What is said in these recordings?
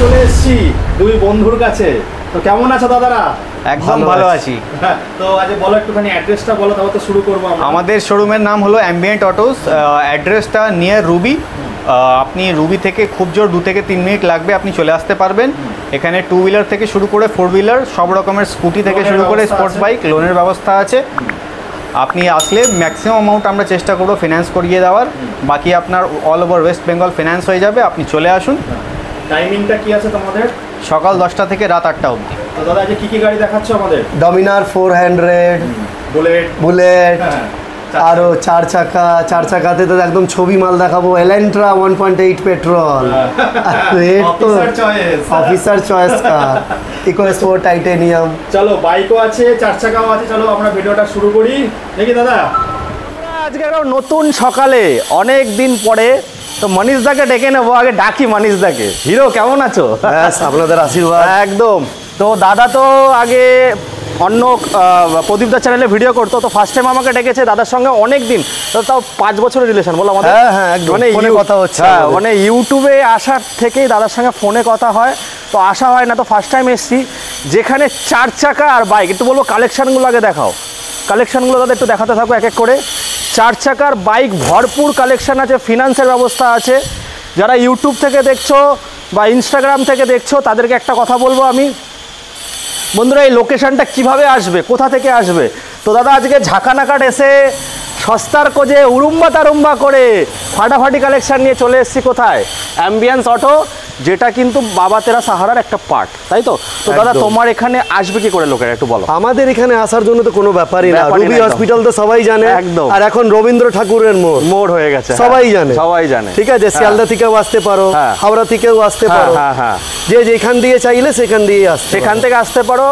চলে এসেছি দুই বন্ধুর কাছে। তো কেমন আছো দাদারা? একদম ভালো আছি। তো আজ বলো একটুখানি অ্যাড্রেসটা বলো, তারপর তো শুরু করবো। আমাদের শোরুমের নাম হলো অ্যাম্বিয়েন্ট অটোস। অ্যাড্রেসটা নিয়ার রুবি। আপনি রুবি থেকে খুব জোর 2 থেকে 3 মিনিট লাগবে, আপনি চলে আসতে পারবেন। এখানে 2 হুইলার থেকে শুরু করে 4 হুইলার সব রকমের স্কুটি থেকে শুরু করে স্পোর্টস বাইক, লোনের ব্যবস্থা আছে। আপনি আসলে ম্যাক্সিমাম অ্যামাউন্ট আমরা চেষ্টা করবো ফিনান্স করিয়ে দেওয়ার, বাকি আপনার all over West Bengal finance হয়ে যাবে। আপনি চলে আসুন। টাইমিংটা কি আছে তোমাদের? সকাল 10টা থেকে রাত 8টা অবধি। তো দাদা আজকে কি কি গাড়ি দেখাচ্ছ আমাদের? ডমিনার 400, বুলেট, আরো চার চাকাতে তো একদম ছবি মাল দেখাবো। এলেন্ট্রা 1.8 পেট্রোল, রেট তো অফিসার চয়েস কার, ইকোস্পোর্ট টাইটেনিয়াম। চলো বাইকও আছে, চার চাকাও আছে। চলো আমরা ভিডিওটা শুরু করি নাকি দাদা? আজকে একটা নতুন সকালে অনেক দিন পরে তো মনীষ দাকে ডেকে নেবো। আগে ডাকি মনীষ দাকে। হিরো কেমন আছো? আপনাদের আশীর্বাদ। একদম। তো দাদা তো আগে অন্য প্রদীপদার চ্যানেলে ভিডিও করতো, তো ফার্স্ট টাইম আমাকে ডেকেছে। দাদার সঙ্গে অনেক দিন, তো তাও 5 বছরের রিলেশন বলো আমাদের। হ্যাঁ একদম, মানে ফোনে কথা হচ্ছে। মানে ইউটিউবে আসার থেকেই দাদার সঙ্গে ফোনে কথা হয়, তো আসা হয় না। তো ফার্স্ট টাইম এসছি, যেখানে 4 চাকা আর বাইক। একটু বলবো কালেকশানগুলো আগে দেখাও। কালেকশানগুলো দাদা একটু দেখাতে থাকো এক এক করে। 4 চাকার বাইক ভরপুর কালেকশান আছে, ফিনান্সের ব্যবস্থা আছে। যারা ইউটিউব থেকে দেখছো বা ইনস্টাগ্রাম থেকে দেখছো তাদেরকে একটা কথা বলবো আমি, বন্ধুরা এই লোকেশনটা কিভাবে আসবে, কোথা থেকে আসবে। তো দাদা আজকে ঝাঁকানাকাট এসে সস্তার কোজে উরুম্বা তারুম্বা করে ফাটাফাটি কালেকশান নিয়ে চলে এসেছি কোথায়? অ্যাম্বিয়েন্স অটো, যেটা কিন্তু বাবা তেরা সাহারার একটা পার্ট, তাই তো? তো দাদা তোমার এখানে আসবে কি করে লোকেরা একটু বলো। আমাদের এখানে আসার জন্য তো কোনো ব্যাপারই না। রুবি হসপিটাল তো সবাই জানে একদম, আর এখন রবীন্দ্র ঠাকুরের মোড় হয়ে গেছে, সবাই জানে, সবাই জানে। ঠিক আছে, শিয়ালদা থেকেও আসতে পারো, হাওড়া থেকেও আসতে পারো, যে যেখান দিয়ে চাইলে সেখান দিয়ে আসতে, সেখান থেকে আসতে পারো।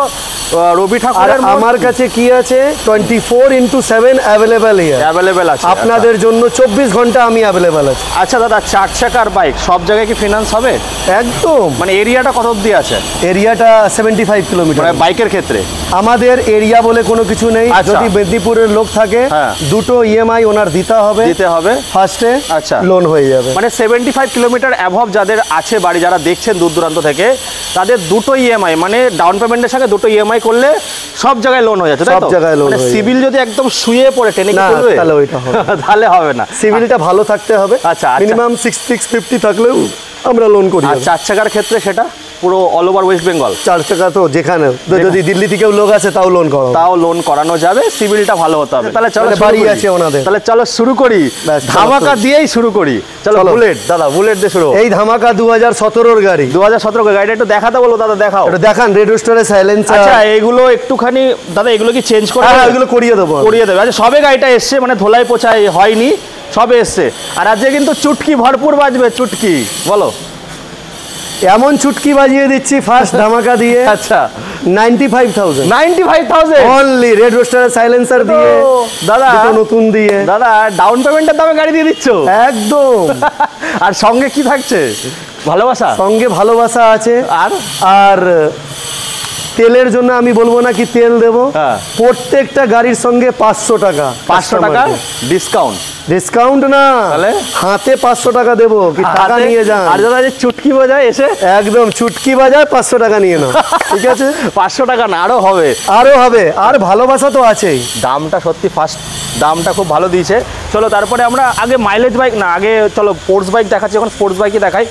রবি ঠাকুরের আমার কাছে কি আছে, 24/7 অ্যাভেলেবেল আছে আপনাদের জন্য। 24 ঘন্টা আমি অ্যাভেলেবেল আছি। আচ্ছা দাদা, 4 চাকার বাইক সব জায়গায় কি ফিনান্স হবে? একদম। মানে এরিয়াটা কত অবধি আছে? এরিয়াটা 75 কিলোমিটার। মানে বাইকের ক্ষেত্রে আমাদের এরিয়া বলে কোনো কিছু নেই। যদি মেদিনীপুরের লোক থাকে, দুটো ইএমআই ওনার দিতে হবে ফার্স্টে। আচ্ছা, লোন হয়ে যাবে। মানে 75 কিলোমিটার অ্যাভব যাদের আছে বাড়ি, যারা দেখছেন দূর দূরান্ত থেকে, তাদের দুটো ইএমআই, মানে ডাউন পেমেন্টের সঙ্গে দুটো ইএমআই করলে সব জায়গায় লোন হয়ে যাচ্ছে। সব জায়গায় লোন। সিভিল যদি একদম শুয়ে পড়ে টেনে তুলবে তাহলে ওইটা হবে, তাহলে হবে না। সিভিলটা ভালো থাকতে হবে। আচ্ছা, মিনিমাম 650 থাকলেও আমরা লোন করি। আর 4 চাকার ক্ষেত্রে সেটা পুরো অল ওভার ওয়েস্ট বেঙ্গল। 4 চাকা তো যেখানে, যদি দিল্লি থেকেও লোক আছে তাও লোন করানো যাবে। সিভিলটা ভালো হতে হবে। তাহলে চলো, বাড়ি আছে ওনাদের। তাহলে চলো শুরু করি, ধামাকা দিয়েই শুরু করি। চলো বুলেট দাদা, বুলেট দিয়ে শুরু। এই ধামাকা 2017 গাড়ি। 2017 গাড়িটা একটু দেখাতে বলো দাদা। দেখাও, এটা দেখান। রেড রোস্টারের সাইলেন্সার। আচ্ছা, এগুলো একটুখানি দাদা, এগুলো কি চেঞ্জ করে? হ্যাঁ, এগুলো করিয়ে দেবো। আচ্ছা, সবে গাড়িটা এসছে, মানে ধোলাই পোছাই হয়নি, সবে এসছে। আর আজকে কিন্তু চুটকি ভরপুর বাজবে। চুটকি বলো, এমন চুটকি বাজিয়ে দিচ্ছি ফার্স্ট ধামাকা দিয়ে। আচ্ছা, 95,000 অনলি রেড রোস্টারের সাইলেন্সার দিয়ে দাদা, নতুন দিয়ে দাদা। ডাউন পেমেন্টের দামে গাড়ি দিয়ে দিচ্ছ একদম। আর সঙ্গে কি থাকছে? ভালোবাসা। সঙ্গে ভালোবাসা আছে। আর তেলের জন্য আমি বলবো না কি তেল দেবো, প্রত্যেকটা গাড়ির সঙ্গে 500 টাকা ডিসকাউন্ট না, হাতে 500 টাকা দেবো, কি টাকা নিয়ে যান। আর দাদা চুটকি বাজায় এসে একদম চুটকি বাজায় 500 টাকা নিয়ে নাও। ঠিক আছে, 500 টাকা না, আরো হবে। আর ভালোবাসা তো আছেই। দামটা সত্যি ফার্স্ট, দামটা খুব ভালো দিয়েছে। চলো তারপরে আমরা আগে মাইলেজ বাইক না, আগে চলো স্পোর্টস বাইক দেখাচ্ছি। এখন স্পোর্টস বাইকই দেখাই।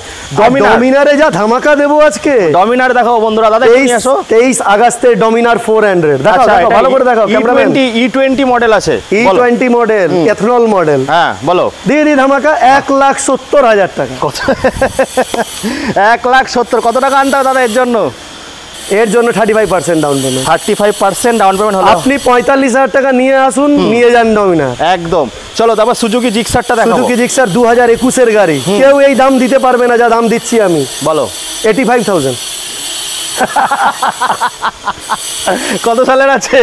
ডমিনারে যা ধামাকা দেবো আজকে। ডমিনার দেখাও বন্ধুরা। দাদা 23 আগস্টে ডমিনার 400 দেখাও, ভালো করে দেখাও। ক্যামেরাম্যান E20 মডেল আছে। E20 model, এথনল model. হ্যাঁ বলো। দিয়ে ধামাকা 1,70,000 টাকা। 1,70,000 কত টাকা আনতে হবে দাদা এর জন্য? এর জন্য 35% ডাউন পেমেন্ট। 35% ডাউন পেমেন্ট হলো। আপনি 45,000 টাকা নিয়ে আসুন, নিয়ে যান ডমিনার একদম। চলো তারপর সুজুকি জিক্সারটা দেখো। সুজুকি জিক্সার 2021 এর গাড়ি। কেউ এই দাম দিতে পারবে না যা দাম দিচ্ছি আমি। বলো। 85,000। কত সালের আছে?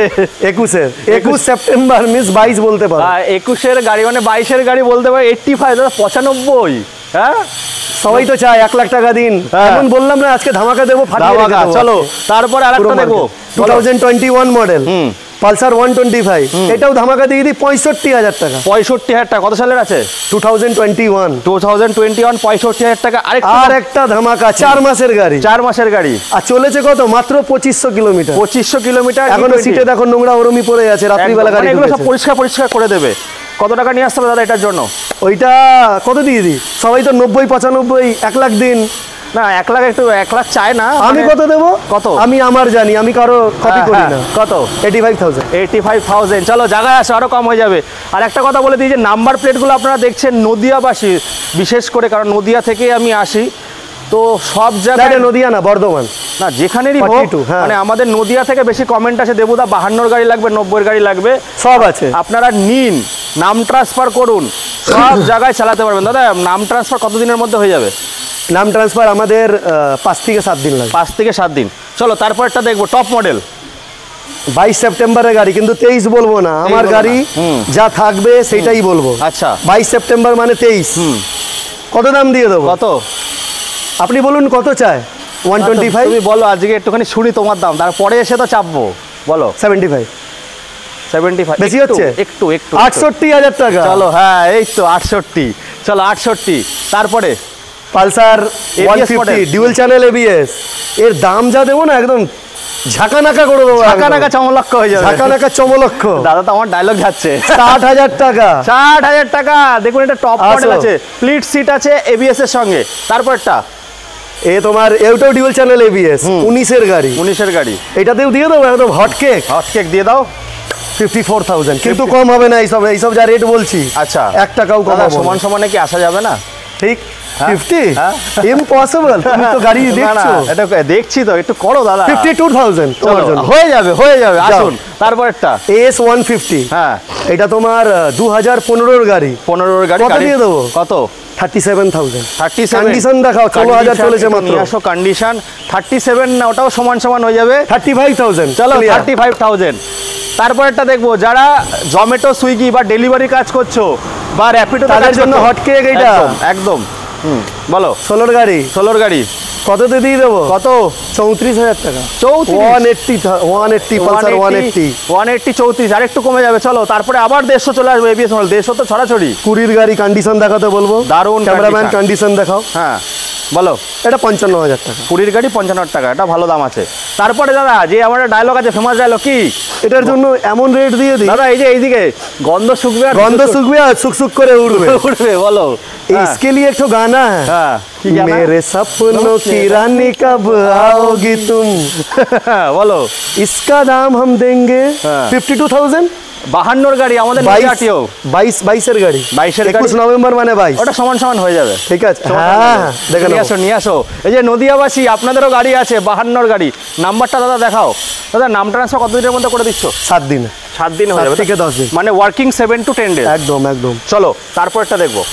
21 সেপ্টেম্বর, মিস 22 বলতে পারো। 21 এর গাড়ি মানে 22 এর গাড়ি বলতে পারো। 85 দাদা, 95। হ্যাঁ, সবাই তো চায় 1 লাখ টাকা দিন। এখন বললাম না আজকে ধামাকা দেবো, ফাটিয়ে দেবো। চলো তারপরে আরেকটা দেখো, 2021 মডেল। পালসার 125 এটাও ধামাকা দিয়ে দিই 65,000 টাকা। 65,000 টাকা। কত সালের আছে? 2021 65,000 টাকা। আরেকটা ধামাকা 4 মাসের গাড়ি। 4 মাসের গাড়ি। আর চলেছে কত? মাত্র 2500 কিলোমিটার। 2500 কিলোমিটার। এখনো সিটে দেখো নোংরা ওরমি পড়ে আছে, রাত্রিবেলা গাড়ি এগুলো সব পরিষ্কার করে দেবে। কত টাকা নিয়ে আসতে হবে দাদা এটার জন্য? ওইটা কত দিয়ে দিই? সবাই তো 90, 95, 1 লাখ দিন। না 1 লাখ একটু 1 লাখ চায় না। আমি কত দেবো? কত? আমি আমার জানি, আমি কারো কপি করি না। কত? 85,000। 85,000। চলো জায়গায় আসো, আরো কম হয়ে যাবে। আর একটা কথা বলে দিই যে নাম্বার প্লেটগুলো আপনারা দেখছেন নদিয়াবাসী বিশেষ করে, কারণ নদিয়া থেকেই আমি আসি, তো সব জায়গায় নদিয়া না বর্ধমান না যেখানেরই হোক, মানে আমাদের নদিয়া থেকে বেশি কমেন্ট আসে দেবুদা 52 গাড়ি লাগবে, 90 গাড়ি লাগবে, সব আছে। আপনারা নিন, নাম ট্রান্সফার করুন, সব জায়গায় চালাতে পারবেন। দাদা নাম ট্রান্সফার কতদিনের মধ্যে হয়ে যাবে? নাম ট্রান্সফার আমাদের 5 থেকে 7 দিন লাগে। 5 থেকে 7 দিন। চলো তারপরটা দেখবো, টপ মডেল 22 সেপ্টেম্বরের গাড়ি, কিন্তু 23 বলবো না, আমার গাড়ি যা থাকবে সেটাই বলবো। আচ্ছা 22 সেপ্টেম্বর মানে 23। কত দাম দিয়ে দেবো? কত আপনি বলুন কত চায়? 125। তুমি বলো, আজকে একটুখানি শুনি তোমার দাম, তারপরে এসে তো চাপবো। বলো 75। 75 বেশি হচ্ছে? একটু 68,000 টাকা। চলো হ্যাঁ এই তো 68। চলো 68। তারপরে পালসার 150 ডুয়াল চ্যানেল ABS, এর দাম যা দেবো না একদম ঝাঁকানাকা করে দেবো। ঝাঁকানাকা চমলক্ষ হয়ে যাবে। ঝাঁকানাকা চমলক্ষ। দাদা তো আমার ডায়লগ যাচ্ছে। 60,000 টাকা। 60,000 টাকা। দেখুন এটা টপ মডেল আছে, স্প্লিট সিট আছে ABS এর সঙ্গে। তারপরটা এ তোমার এটাও ডুয়াল চ্যানেল ABS, 19 এর গাড়ি। 19 এর গাড়ি। এটাতেও দিয়ে দেবো একদম হট কেক। হট কেক দিয়ে দাও। 54,000। কিন্তু কম হবে না, এইসব যা রেট বলছি। আচ্ছা 1 টাকাও কম হবে। সমান সমানে কি আসা যাবে না? ঠিক 50 ইম্পসিবল। তুমি তো গাড়ি দেখছো। এটা দেখছি তো, একটু করো দাদা। 52,000 তোমার জন্য হয়ে যাবে। আসুন তারপরটা AS 150। হ্যাঁ এটা তোমার 2015 এর গাড়ি। 15 এর গাড়ি। কত দিয়ে দেবো? কত? 37,000। 37 কন্ডিশন দেখাও, 16,000 চলেছে মাত্র। 900 কন্ডিশন। 37 না, ওটাও সমান হয়ে যাবে। 35,000। চলো 35,000। তারপরটা দেখবো, যারা জোম্যাটো, সুইগি বা ডেলিভারি কাজ করছো বা র্যাপিডো, তাদের জন্য হট কেক এটা একদম। বলো 16 গাড়ি। 16 গাড়ি। কততে দিয়ে দেবো? কত? 34,000 টাকা। 180 পালসার 180। 34। আর একটু কমে যাবে। চলো তারপরে আবার 150 চলে আসবে। ABS মডেল 150 তো ছড়াছড়ি। 20 গাড়ি কন্ডিশন দেখাতে বলবো। দারুণ ক্যামেরাম্যান কন্ডিশন দেখাও। হ্যাঁ বলো। এটা 55,000 টাকা। 20 গাড়ি 55,000 টাকা, এটা ভালো দাম আছে। তারপরে দাদা যে আমার ডায়লগ আছে, ফেমাস ডায়লগ কি? এটার জন্য এমন রেট দিয়ে দিই দাদা, এই যে এইদিকে গন্ধ শুকবে আর সুক করে উড়বে। বলো इसके लिए एक तो गाना है। मेरे सपनों की रानी कब आओगी तुम। বলো। इसका दाम हम देंगे 52,000। 52 গাড়ি আমাদের 22 এর গাড়ি। 21 নভেম্বর মানে 22। ওটা সমান হয়ে যাবে। ঠিক আছে হ্যাঁ দেখে নিয়ে আসো। এই যে নদিয়াবাসী, আপনাদেরও গাড়ি আছে 52 গাড়ি। নাম্বারটা দাদা দেখাও। দাদা নাম ট্রান্সফার কত দিনের মধ্যে করে দিচ্ছ? 7 দিনে। 7 দিন হয়ে যাবে থেকে 10 দিন, মানে ওয়ার্কিং 7 to 10 ডেজ। একদম। চলো তারপরটা দেখবো।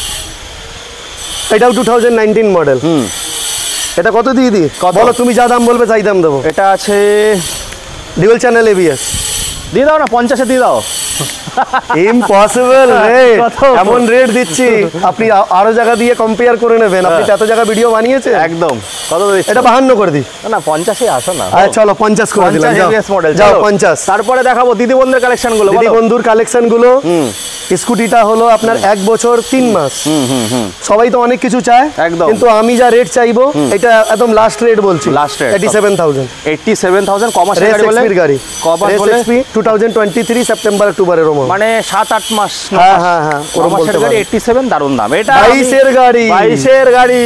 এটাও 2019 মডেল। এটা কত দিয়ে দিই? বলো, তুমি যা দাম বলবে তাই দাম দেবো। এটা আছে ডুয়াল চ্যানেল ABS। দিয়ে দাও না, 50-এ দিয়ে দাও। Impossible rate. এমন রেট দিচ্ছি আপনি আরো জায়গা দিয়ে কম্পেয়ার করে নেবেন। আপনি এত জায়গা ভিডিও বানিয়েছে একদম। কত দিচ্ছ? এটা 52 করে দিই। না 50-এ আসো না। আচ্ছা চলো 50 করে দিলাম। যাও 50। তারপরে দেখাবো দিদি বন্ধুর কালেকশন গুলো। দিদি বন্ধুর কালেকশন গুলো। স্কুটিটা হলো আপনার 1 বছর 3 মাস। সবাই তো অনেক কিছু চায়, কিন্তু আমি যা রেট চাইবো এটা একদম লাস্ট রেট বলছি। Last rate 87,000। 87,000 কমার্শিয়াল গাড়ি বলে। গাড়ি 2023 সেপ্টেম্বর অক্টোবরের মানে 7-8 মাস। হ্যাঁ কমার্শিয়াল গাড়ি 87, দারুণ দাম। এটা 22 এর গাড়ি।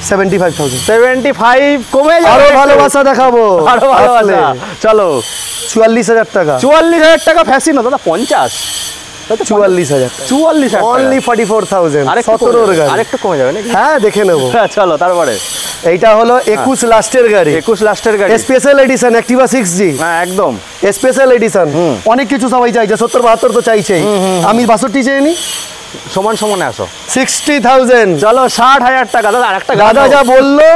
75,000। 75 কমে যাবে। আরো ভালোবাসা দেখাবো। চলো 44,000 টাকা। 44,000 টাকা ফ্যাসিনো দাদা। 50 44,000 অনলি 44,000। 17 এর গাড়ি। আরেকটু কমে যাবে নাকি? হ্যাঁ দেখে নেবো। চলো তারপরে এইটা হলো 21 লাস্টের গাড়ি। 21 লাস্টের গাড়ি। Special edition Activa 6G। হ্যাঁ একদম স্পেশাল এডিশন। অনেক কিছু সবাই চাইছে, 70-72 তো চাইছেই। আমি 62 চাইনি। সমানে আসো। 60,000। চলো 60,000 টাকা। দাদা আরেকটা দাদা যা বললো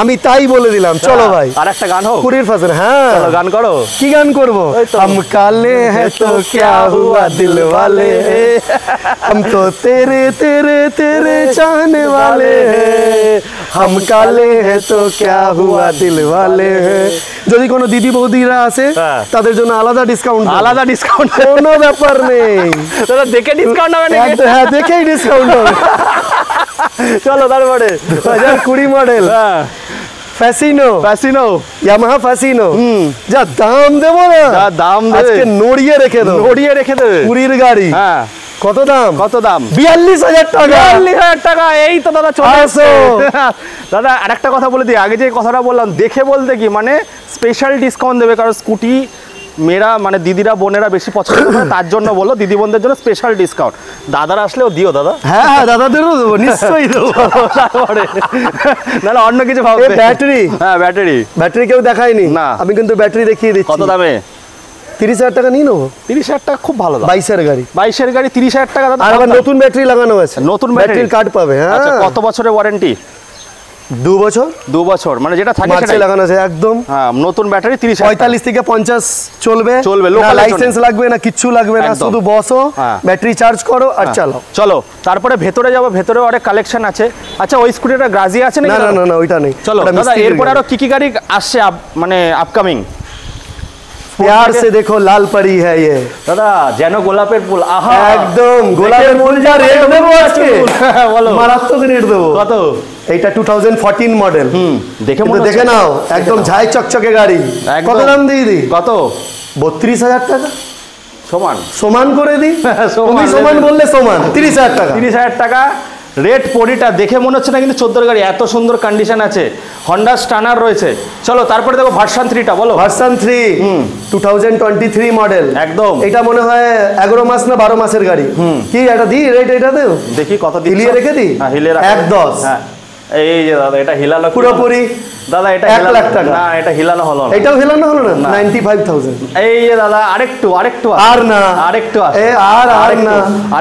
আমি তাই বলে দিলাম। চলো ভাই আরেকটা গান হোক। 20%। হ্যাঁ চলো গান করো। কি গান করবো? हम काले हैं तो क्या हुआ दिल वाले, हम तो तेरे तेरे तेरे चाहने वाले हैं, हम काले हैं तो क्या हुआ दिल वाले हैं। যদি কোনো দিদি বৌদিরা আছে তাদের জন্য আলাদা ডিসকাউন্ট, আলাদা ডিসকাউন্ট, কোনো ব্যাপার নেই। তোরা দেখে ডিসকাউন্ট হবে নাকি? হ্যাঁ দেখেই ডিসকাউন্ট হবে। চলো তারপরে 2020 model Fascino, Fascino, Yamaha Fascino, যা দাম দেবো না, যা দাম দেবে আজকে নড়িয়ে রেখে দেবো, নড়িয়ে রেখে দেবে। পুরীর গাড়ি, হ্যাঁ কত দাম? কত দাম? 42,000 টাকা। 42,000 টাকা। এই তো দাদা চলে আসো। দাদা আরেকটা কথা বলে দিই, আগে যে কথাটা বললাম দেখে বলতে কি মানে স্পেশাল ডিসকাউন্ট দেবে, কারণ স্কুটি মেয়েরা মানে দিদিরা বোনেরা বেশি পছন্দ করে, তার জন্য বললো দিদি বোনদের জন্য স্পেশাল ডিসকাউন্ট। দাদারা আসলেও দিও দাদা। হ্যাঁ হ্যাঁ দাদাদেরও দেবো, নিশ্চয়ই দেবো। তারপরে নাহলে অন্য কিছু ভাববে। ব্যাটারি, হ্যাঁ ব্যাটারি, ব্যাটারি কেউ দেখায়নি না, আমি কিন্তু ব্যাটারি দেখিয়ে দিচ্ছি। কত দামে? 30,000 টাকা নিয়ে নেবো। 30,000 টাকা খুব ভালো দাম। 22-এর গাড়ি, 22-এর গাড়ি 30,000 টাকা দাদা। আর আবার নতুন ব্যাটারি লাগানো আছে, নতুন ব্যাটারির কার্ড পাবে। হ্যাঁ আচ্ছা, কত বছরের ওয়ারেন্টি? 2 বছর। 2 বছর মানে যেটা থাকে মার্চে লাগানো আছে একদম। হ্যাঁ নতুন ব্যাটারি 30,000, 45 থেকে 50 চলবে, চলবে, না লাইসেন্স লাগবে না, কিচ্ছু লাগবে না, শুধু বসো ব্যাটারি চার্জ করো আর চালাও। চলো তারপরে ভেতরে যাবো, ভেতরে অনেক কালেকশন আছে। আচ্ছা ওই স্কুটিটা গ্রাজিয়া আছে নাকি? না না না ওইটা নেই। চলো দাদা এরপর আরো কি কি গাড়ি আসছে মানে আপকামিং? प्यार से देखो लाल परी है ये দাদা যেন গোলাপের ফুল। আহা একদম গোলাপের ফুল। যা রেট দেবো আজকে বলো, মারাত্মক রেট দেবো। কত? এইটা 2014 মডেল। দেখে কিন্তু দেখে নাও একদম ঝাই চকচকে গাড়ি। কত দাম দিই? কত? 32,000 টাকা। সমান সমান করে দিই। তুমি সমান বললে সমান। 30,000 টাকা। 30,000 টাকা। রেড পরিটা দেখে মনে হচ্ছে না কিন্তু 14 গাড়ি, এত সুন্দর কন্ডিশন আছে। হন্ডা স্টানার রয়েছে। চলো তারপরে দেখো ভার্সন 3টা বলো। ভার্সন 3 2023 মডেল একদম। এটা মনে হয় 11 মাস না 12 মাসের গাড়ি। কি এটা দি রেট? এটা দেও দেখি কত দিচ্ছ। হিলিয়ে রেখে দি। হ্যাঁ হিলিয়ে রাখো। 1.10। হ্যাঁ এই যে দাদা এটা হিলালো পুরোপুরি। দাদা এটা 1 লাখ টাকা। না এটা হিলানো হলো না। এটাও হিলানো হলো না। 95,000। এই যে দাদা আরেকটু আর না আরেকটু এ আর না।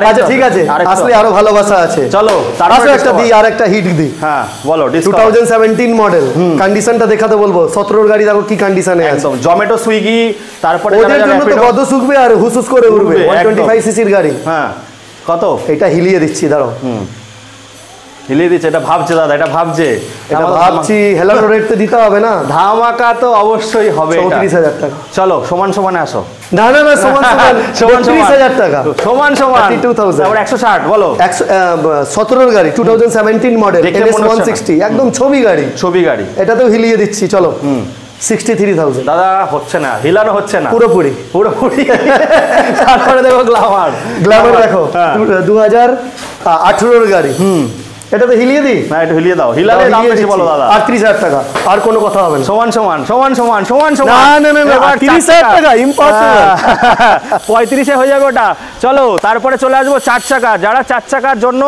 আচ্ছা ঠিক আছে, আসলে আরো ভালোবাসা আছে। চলো তারপরে একটা দি, আর একটা হিট দি। হ্যাঁ বলো। 2017 মডেল। কন্ডিশনটা দেখাতে বলবো। 17 গাড়ি দেখো কি কন্ডিশনে আছে। একদম জোম্যাটো সুইগি। তারপরে ওদের জন্য তো গদ শুকবে আর হুসুস করে উড়বে। 125 সিসির গাড়ি। হ্যাঁ কত? এটা হিলিয়ে দিচ্ছি, দাঁড়াও। হিলিয়ে দিচ্ছে। এটা ভাবছে দাদা, এটা ভাবছে, এটা ভাবছি। হেলানো রেট তো দিতে হবে না। ধামাকা তো অবশ্যই হবে। 34,000 টাকা। চলো সমান সমানে আসো। না না না সমান সমান। 34,000 টাকা। সমান সমান 32,000। তারপর 160 বলো। 17 গাড়ি 2017 মডেল NS 160 একদম ছবি গাড়ি। ছবি গাড়ি। এটাতেও হিলিয়ে দিচ্ছি। চলো 63,000। দাদা হচ্ছে না, হিলানো হচ্ছে না পুরোপুরি। তারপরে দেখো গ্ল্যামার। গ্ল্যামার দেখো 2018 গাড়ি। এটা তো হিলিয়ে দিই। না এটা হিলিয়ে দাও। হিলালে দাম বেশি বলো দাদা। 38,000 টাকা। আর কোনো কথা হবে না। সমান সমান সমান সমান সমান সমান। না না না 30,000 টাকা ইম্পসিবল। 35 হয়ে যাবে ওটা। চলো তারপরে চলে আসবো 4 চাকা। যারা 4 চাকার জন্য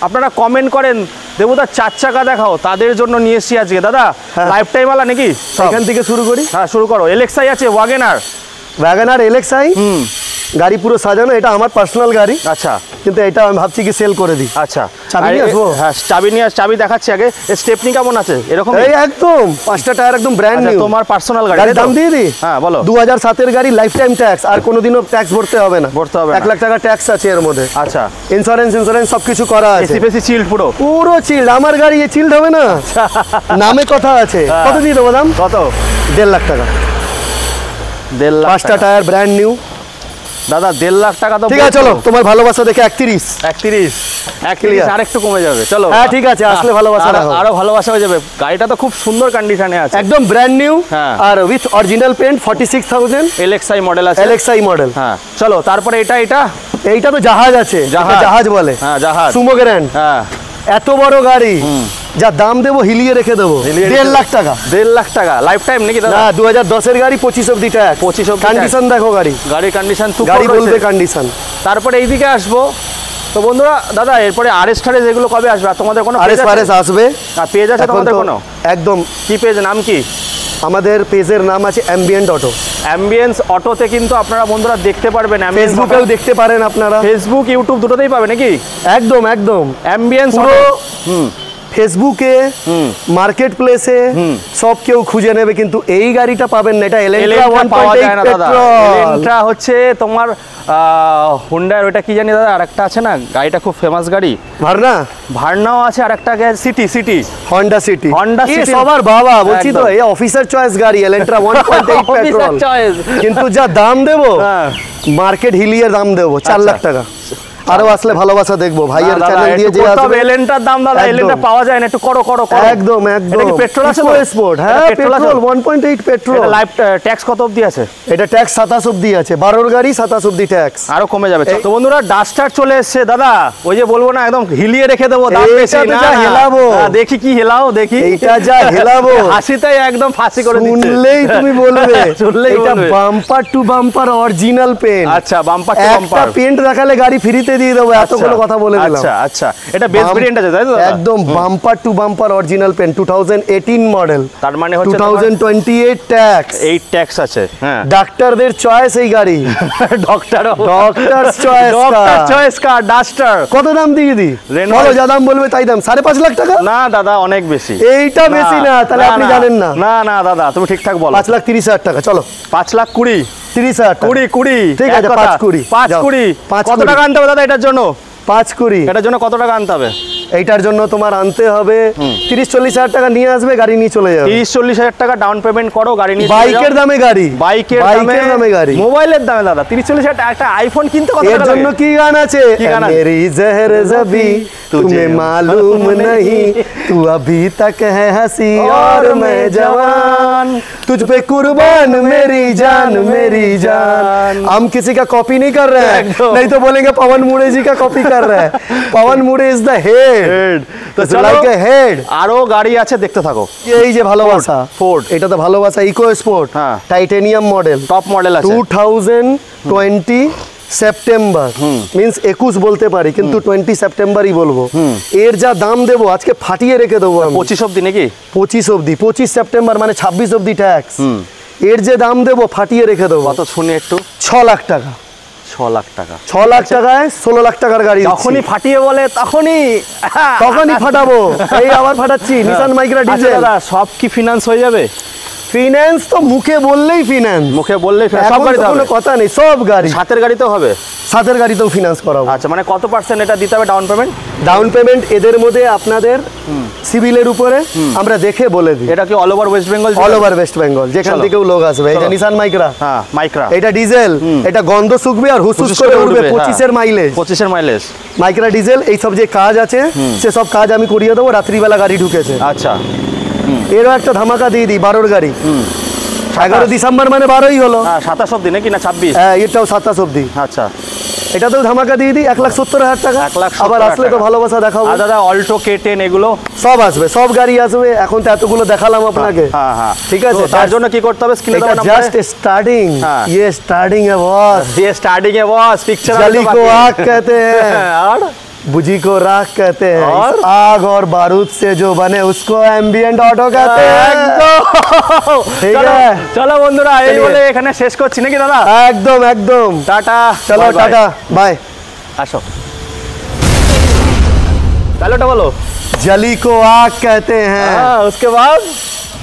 আপনারা কমেন্ট করেন দেবুদা 4 চাকা দেখাও, তাদের জন্য নিয়ে এসেছি আজকে। দাদা লাইফ টাইম ওয়ালা নাকি? এখান থেকে শুরু করি। হ্যাঁ শুরু করো। এলএক্সআই আছে, ওয়াগনার। এলএক্সআই গাড়ি পুরো সাজানো। এটা আমার পার্সোনাল গাড়ি। আচ্ছা কিন্তু এটা আমি ভাবছি কি সেল করে দিই। আচ্ছা চাবি নিয়ে আসবো? হ্যাঁ চাবি নিয়ে চাবি দেখাচ্ছি আগে। স্টেপনি কেমন আছে? এরকম এই একদম 5টা টায়ার একদম ব্র্যান্ড নিউ। তোমার পার্সোনাল গাড়ি। দাম দিয়ে দিই। হ্যাঁ বলো। 2007 এর গাড়ি, লাইফ টাইম ট্যাক্স, আর কোনোদিনও ট্যাক্স ভরতে হবে না। 1 লাখ টাকা ট্যাক্স আছে এর মধ্যে। আচ্ছা ইন্স্যুরেন্স সবকিছু করা আছে। এসি ফেসি চিল্ড পুরো চিল্ড। আমার গাড়ি এ চিল্ড হবে না? নামে কথা আছে। কত দিয়ে দেবো দাম? কত? 1.5 লাখ টাকা। 1.5 লাখ। 5টা টায়ার ব্র্যান্ড নিউ। দাদা 1.5 লাখ টাকা তো ঠিক আছে। চলো তোমার ভালোবাসা দেখে 31 আরেকটু কমে যাবে। চলো হ্যাঁ ঠিক আছে, আসলে ভালোবাসা আরো ভালোবাসা হয়ে যাবে। গাড়িটা তো খুব সুন্দর কন্ডিশনে আছে, একদম ব্র্যান্ড নিউ আর with original paint. 46,000 LXI model আছে। LXI model. হ্যাঁ চলো তারপরে এইটা তো জাহাজ আছে। জাহাজ বলে। হ্যাঁ জাহাজ। Sumo grand. হ্যাঁ এত বড় গাড়ি, যা দাম দেবো হিলিয়ে রেখে দেবো। 1.5 লাখ টাকা। 1.5 লাখ টাকা লাইফ টাইম নাকি দাদা? না 2010 এর গাড়ি, 25 অবধি ট্যাক্স। 25 অবধি কন্ডিশন দেখো গাড়ি। গাড়ির কন্ডিশন তো গাড়ি বলবে কন্ডিশন। তারপরে এইদিকে আসবো তো বন্ধুরা। দাদা এরপরে আরএস টারেস এগুলো কবে আসবে? আর তোমাদের কোনো আরএস আসবে? পেজ আছে তোমাদের কোনো? একদম। কি পেজ, নাম কি? আমাদের পেজের নাম আছে অ্যাম্বিয়েন্ট অটো। অ্যাম্বিয়েন্স অটোতে কিন্তু আপনারা বন্ধুরা দেখতে পারবেন। ফেসবুকেও দেখতে পারেন আপনারা। ফেসবুক ইউটিউব দুটোতেই পাবে নাকি? একদম একদম। অ্যাম্বিয়েন্স পুরো ফেসবুকে, মার্কেট প্লেসে সব কেউ খুঁজে নেবে, কিন্তু এই গাড়িটা পাবেন না। এটা এলেন্ট্রা 1.8 পেট্রোল। এলেন্ট্রা হচ্ছে তোমার হুন্ডার ওটা কি জানি দাদা, আরেকটা আছে না গাড়িটা খুব ফেমাস গাড়ি, ভার্নাও আছে, আরেকটা সিটি হন্ডা সিটি সবার বাবা বলছি তো, এই অফিসার চয়েস গাড়ি এলেন্ট্রা 1.8 পেট্রোল। কিন্তু যা দাম দেবো মার্কেট হিলিয়ে দাম দেবো 4 লাখ টাকা। আরো আসলে ভালোবাসা দেখবো ভাইয়ের চ্যানেল দিয়ে যে আসবে। এলেন্ট্রার দাম দাদা, এলেন্ট্রা পাওয়া যায় না, একটু করো একদম একদম। এটা কি পেট্রোল আছে? স্পোর্ট, হ্যাঁ পেট্রোল 1.8 পেট্রোল। এটা লাইফ ট্যাক্স কত অবধি আছে? এটা ট্যাক্স 27 অবধি আছে, 12 গাড়ি 27 অবধি ট্যাক্স, আরো কমে যাবে। তো বন্ধুরা ডাস্টার চলে এসেছে দাদা, ওই যে বলবো না একদম হিলিয়ে রেখে দেবো, দাম বেশি না, হেলাবো দেখি কি হেলাও, দেখি এইটা যা হেলাবো হাসিটাই একদম ফাঁসি করে দিচ্ছে, শুনলেই তুমি বলবে এটা bumper to bumper original paint. আচ্ছা বাম্পার টু বাম্পার, একটা পেন্ট দেখালে গাড়ি ফ্রিতে দিয়ে দেবো, এত কথা বলে দিলাম। আচ্ছা আচ্ছা, এটা বেস ভেরিয়েন্ট আছে তাই তো? একদম bumper to bumper original paint, 2018 model, তার মানে হচ্ছে 2028 ট্যাক্স, 8 ট্যাক্স আছে। হ্যাঁ ডাক্তারদের চয়েস এই গাড়ি, ডক্টর চয়েস কার ডাস্টার। কত দাম দিয়ে দি? বলো, যা দাম বলবে তাই দাম। 5.5 লাখ টাকা? না দাদা অনেক বেশি। এইটা বেশি না, তাহলে আপনি জানেন না। না না দাদা তুমি ঠিকঠাক বলো। 5,30,000 টাকা। চলো 5,20,000 30,000 20 ঠিক আছে, 5,20,000 কত টাকা আনতে হবে দাদা এটার জন্য? 5,20,000 এটার জন্য কত টাকা আনতে হবে? এইটার জন্য তোমার আনতে হবে 30-40,000 টাকা নিয়ে আসবে, গাড়ি নিয়ে চলে যাবে। 30-40,000 টাকা ডাউন পেমেন্ট করো, গাড়ি নিয়ে বাইকের দামে গাড়ি, বাইকের দামে গাড়ি, মোবাইলের দামে দাদা 30-40,000 টাকা একটা আইফোন কিনতে কত টাকা লাগে? এর জন্য কি গান আছে? মেরি জহর জবি तुझे मालूम नहीं, तू अभी तक है हंसी और मैं जवान, तुझ पे कुर्बान मेरी जान मेरी जान। हम किसी का कॉपी नहीं कर रहे हैं, नहीं तो बोलेंगे पवन मुड़े जी का कॉपी कर रहे हैं। पवन मुड़े इज द हेड, तो लाइक ए हेड। আরো গাড়ি আছে, দেখতে থাকো। এই যে ভালোবাসা ফোর্ড, এটা তো ভালোবাসা EcoSport, titanium model, top model আছে, 2020 সেপ্টেম্বর, মিন্স 21 বলতে পারি, কিন্তু 20 সেপ্টেম্বরই বলবো। এর যা দাম দেবো আজকে ফাটিয়ে রেখে দেবো। 25 অবধি নাকি? 25 অবধি, 25 সেপ্টেম্বর মানে 26 অবধি ট্যাক্স। এর যে দাম দেবো ফাটিয়ে রেখে দেবো। কত শুনি একটু? 6 লাখ টাকা। 6 লাখ টাকা? 6 লাখ টাকায় 16 লাখ টাকার গাড়ি। যখনই ফাটিয়ে বলে তখনই ফাটাবো। এই আবার ফাটাচ্ছি নিসান মাইক্রা ডিজেল। দাদা সব কি ফিনান্স হয়ে যাবে? ফিনান্স তো মুখে বললেই ফিনান্স, সব গাড়ি কোনো কথা নেই, সব গাড়ি। সাথের গাড়িতেও হবে? সাথের গাড়িতেও ফিনান্স করাবো। আচ্ছা মানে কত পার্সেন্ট এটা দিতে হবে ডাউন পেমেন্ট? ডাউন পেমেন্ট এদের মধ্যে আপনাদের সিভিলের উপরে আমরা দেখে বলে দিই। এটা কি all over West Bengal? All over West Bengal, যেখান থেকেও লোক আসবে। এটা নিসান মাইক্রা, হ্যাঁ মাইক্রা, এটা ডিজেল, এটা গন্ধ শুকবে আর হুসুস করে উড়বে। 25 এর মাইলেজ, 25 এর মাইলেজ মাইক্রা ডিজেল। এই সব যে কাজ আছে সে সব কাজ আমি করিয়ে দেবো। রাত্রিবেলা গাড়ি ঢুকেছে। আচ্ছা এরও একটা ধামাকা দিয়ে দিই, 12 গাড়ি। 11 ডিসেম্বর মানে 12ই হলো। 27 অবধি নাকি না 26? হ্যাঁ এটাও 27 অবধি। আচ্ছা এটাতেও ধামাকা দিয়ে দিই 1,70,000 টাকা। আবার আসলে তো ভালোবাসা দেখাবো। দাদা অল্টো K10 এগুলো সব আসবে, সব গাড়ি আসবে। এখন তো এতগুলো দেখালাম আপনাকে। হ্যাঁ হ্যাঁ ঠিক আছে, তার জন্য কি করতে হবে? স্ক্রিনে দেওয়া নাম্বার। জাস্ট স্টার্টিং, ये स्टार्टिंग है बॉस, ये स्टार्टिंग है बॉस। पिक्चर जली को आग कहते हैं और बुझी को राख कहते हैं, और आग और बारूद से जो बने उसको एम्बिएंट ऑटो कहते हैं। ঠিক আছে চলো বন্ধুরা, এই বলে এখানে শেষ করছি নাকি দাদা? একদম একদম, টাটা। চলো টাটা বাই। আসো তাহলে বলো। जली को आग कहते हैं, उसके बाद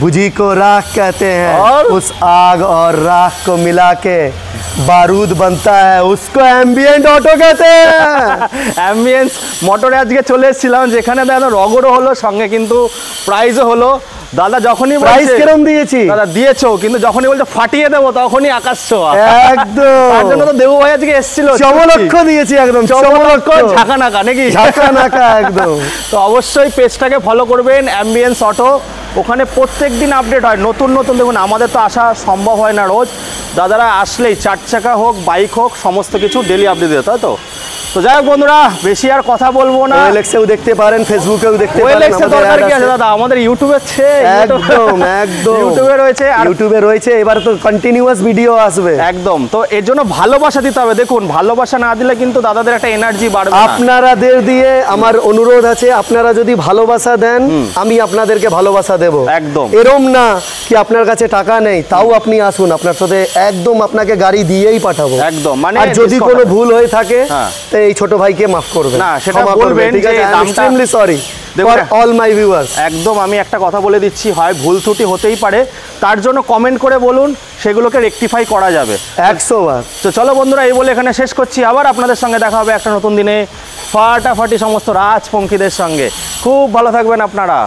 बुझी को राख कहते हैं, और उस आग और राख को मिला के बारूद बनता है, उसको एम्बिएंट ऑटो कहते हैं। অ্যাম্বিয়েন্স মোটরে আজকে চলে এসেছিলাম, যেখানে দাদা রগরও হলো, সঙ্গে কিন্তু প্রাইজও হলো। দাদা যখনই প্রাইস কিরকম দিয়েছি? দাদা দিয়েছো, কিন্তু যখনই বলছো ফাটিয়ে দেবো তখনই আকাশ ছোঁয়া। একদম, তার জন্য তো দেবু ভাই আজকে এসেছিল, চমলক্ষ দিয়েছি, একদম চমলক্ষ, ঝাঁকানাকা নাকি? ঝাঁকানাকা একদম। তো অবশ্যই পেজটাকে ফলো করবেন, অ্যাম্বিয়েন্স অটো। ওখানে প্রত্যেক দিন আপডেট হয় নতুন নতুন। দেখুন আমাদের তো আসা সম্ভব হয় না রোজ, দাদারা আসলেই 4 চাকা হোক বাইক হোক সমস্ত কিছু ডেলি আপডেট দেয়, তাই তো? তো যাই হোক বন্ধুরা, বেশি আর কথা বলবো না। ওএলএক্সেও দেখতে পারেন, ফেসবুকেও দেখতে পারেন। ওএলএক্সে দরকার কি আছে দাদা? আমাদের ইউটিউবে আছে, একদম একদম ইউটিউবে রয়েছে, আর ইউটিউবে রয়েছে। এবার তো কন্টিনিউয়াস ভিডিও আসবে একদম। তো এর জন্য ভালোবাসা দিতে হবে। দেখুন ভালোবাসা না দিলে কিন্তু দাদাদের একটা এনার্জি বাড়বে না। আপনাদের দিয়ে আমার অনুরোধ আছে, আপনারা যদি ভালোবাসা দেন আমি আপনাদেরকে ভালোবাসা দেব। একদম এরম না কি আপনার কাছে টাকা নেই তাও আপনি আসুন, আপনার সাথে একদম আপনাকে গাড়ি দিয়েই পাঠাবো। একদম, মানে আর যদি কোনো ভুল হয়ে থাকে এই ছোট ভাইকে মাফ করবেন, না সেটা বলবেন যে extremely sorry. For all my viewers. একদম আমি একটা কথা বলে দিচ্ছি, হয় ভুল ত্রুটি হতেই পারে, তার জন্য কমেন্ট করে বলুন, সেগুলোকে রেকটিফাই করা যাবে 100 বার। তো চলো বন্ধুরা, এই বলে এখানে শেষ করছি। আবার আপনাদের সঙ্গে দেখা হবে একটা নতুন দিনে ফাটাফাটি সমস্ত রাজপঙ্খীদের সঙ্গে। খুব ভালো থাকবেন আপনারা।